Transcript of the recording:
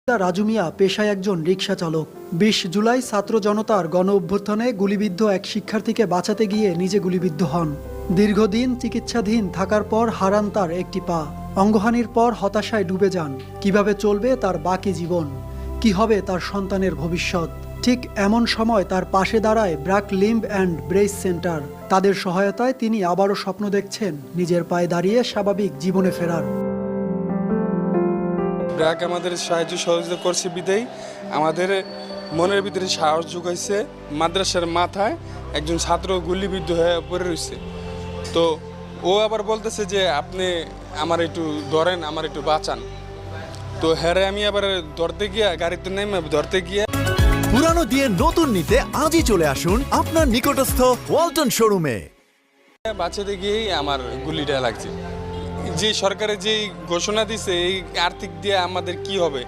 রাজু মিয়া পেশায় একজন রিকশা চালক। ২০ জুলাই ছাত্র জনতার গণ অভ্যুত্থানে গুলিবিদ্ধ এক শিক্ষার্থীকে বাঁচাতে গিয়ে নিজে গুলিবিদ্ধ হন। দীর্ঘদিন চিকিৎসাধীন থাকার পর হারান তার একটি পা। অঙ্গহানির পর হতাশায় ডুবে যান। কিভাবে চলবে তার বাকি জীবন, কি হবে তার সন্তানের ভবিষ্যৎ। ঠিক এমন সময় তার পাশে দাঁড়ায় BRAC limb and brace centre. তাদের সহায়তায় তিনি আবারও স্বপ্ন দেখছেন নিজের পায়ে দাঁড়িয়ে স্বাভাবিক জীবনে ফেরার। ব্র্যাক আমাদের সাহায্য সহযোগিতা করছে বিদায় আমাদের মনের ভিতরে সাহস যোগাইছে। মাদ্রাসার মাথায় একজন ছাত্র গুলিবিদ্ধ হয়ে পড়ে রয়েছে, তো ও আবার বলতেছে যে আপনি আমার একটু ধরেন, আমার একটু বাঁচান। তো হ্যাঁ, আমি আবার ধরতে গিয়া গাড়িতে নেমে ধরতে গিয়ে পুরানো দিয়ে নতুন নিতে আজই চলে আসুন আপনার নিকটস্থ ওয়ালটন শোরুমে। বাঁচাতে গিয়েই আমার গুলিটা লাগছে। যে সরকারের যে ঘোষণা দিছে এই আর্থিক দিয়ে আমাদের কি হবে,